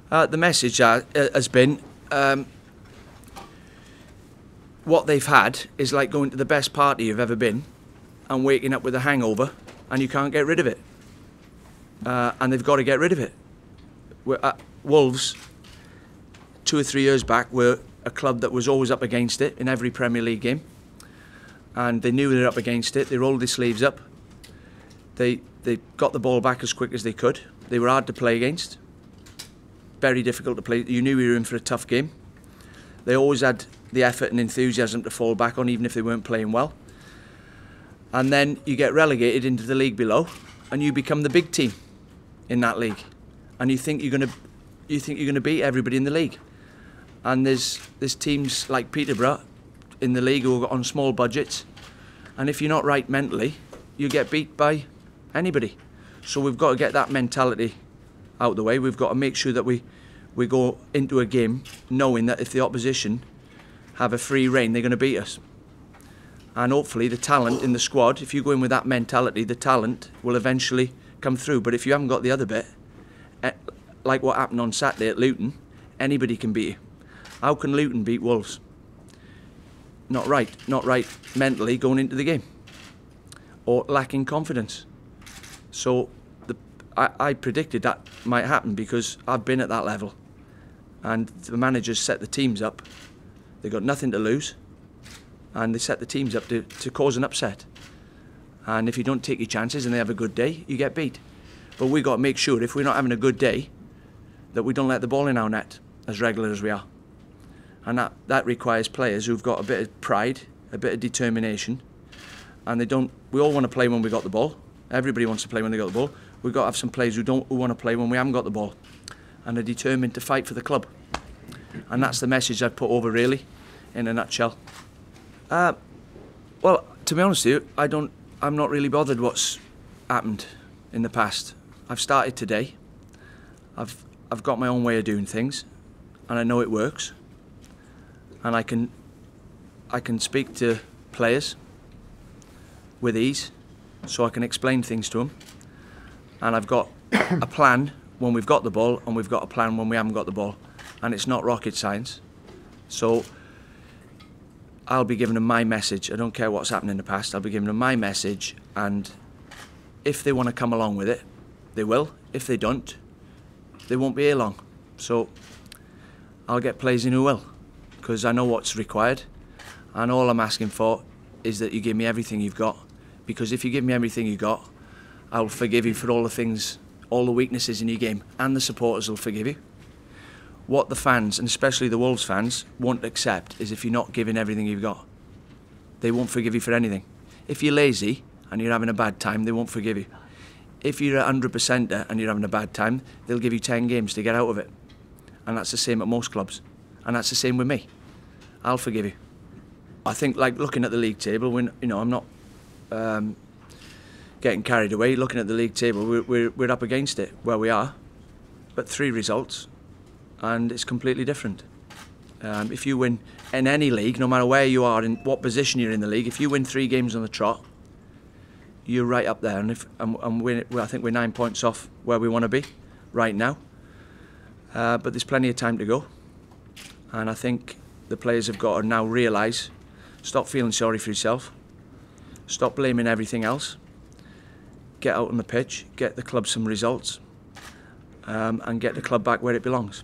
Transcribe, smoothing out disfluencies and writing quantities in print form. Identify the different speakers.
Speaker 1: The message has been what they've had is like going to the best party you've ever been and waking up with a hangover and you can't get rid of it. And they've got to get rid of it. Wolves, 2 or 3 years back, were a club that was always up against it in every Premier League game. And they knew they were up against it. They rolled their sleeves up. They got the ball back as quick as they could. They were hard to play against. Very difficult to play. You knew you were in for a tough game. They always had the effort and enthusiasm to fall back on, even if they weren't playing well. And then you get relegated into the league below, and you become the big team in that league. And you think you're going to beat everybody in the league. And there's teams like Peterborough in the league who are on small budgets, and if you're not right mentally, you get beat by anybody. So we've got to get that mentality out of the way. We've got to make sure that we go into a game knowing that if the opposition have a free rein, they're going to beat us. And hopefully the talent in the squad, if you go in with that mentality, the talent will eventually come through. But if you haven't got the other bit, like what happened on Saturday at Luton, anybody can beat you. How can Luton beat Wolves? Not right mentally going into the game, or lacking confidence. So I predicted that might happen because I've been at that level, and the managers set the teams up. They've got nothing to lose, and they set the teams up to cause an upset. And if you don't take your chances and they have a good day, you get beat. But we've got to make sure if we're not having a good day that we don't let the ball in our net as regular as we are. And that requires players who've got a bit of pride, a bit of determination, and we all want to play when we got the ball. Everybody wants to play when they got the ball. We've got to have some players who want to play when we haven't got the ball, and are determined to fight for the club. And that's the message I've put over, really, in a nutshell. Well, to be honest with you, I'm not really bothered what's happened in the past. I've started today. I've got my own way of doing things, and I know it works. And I can speak to players with ease, so I can explain things to them. And I've got a plan when we've got the ball, and we've got a plan when we haven't got the ball. And it's not rocket science. So I'll be giving them my message. I don't care what's happened in the past. I'll be giving them my message, and if they want to come along with it, they will. If they don't, they won't be here long. So I'll get players in who will, because I know what's required, and all I'm asking for is that you give me everything you've got, because if you give me everything you've got, I'll forgive you for all the things, all the weaknesses in your game, and the supporters will forgive you. What the fans, and especially the Wolves fans, won't accept is if you're not giving everything you've got. They won't forgive you for anything. If you're lazy and you're having a bad time, they won't forgive you. If you're a 100%er and you're having a bad time, they'll give you 10 games to get out of it. And that's the same at most clubs. And that's the same with me. I'll forgive you. I think, like, looking at the league table, when I'm not getting carried away. Looking at the league table, we're up against it where we are, but 3 results, and it's completely different. If you win in any league, no matter where you are, in what position you're in the league, if you win 3 games on the trot, you're right up there. And I think we're 9 points off where we want to be right now. But there's plenty of time to go. And I think the players have got to now realise, stop feeling sorry for yourself, stop blaming everything else, get out on the pitch, get the club some results, and get the club back where it belongs.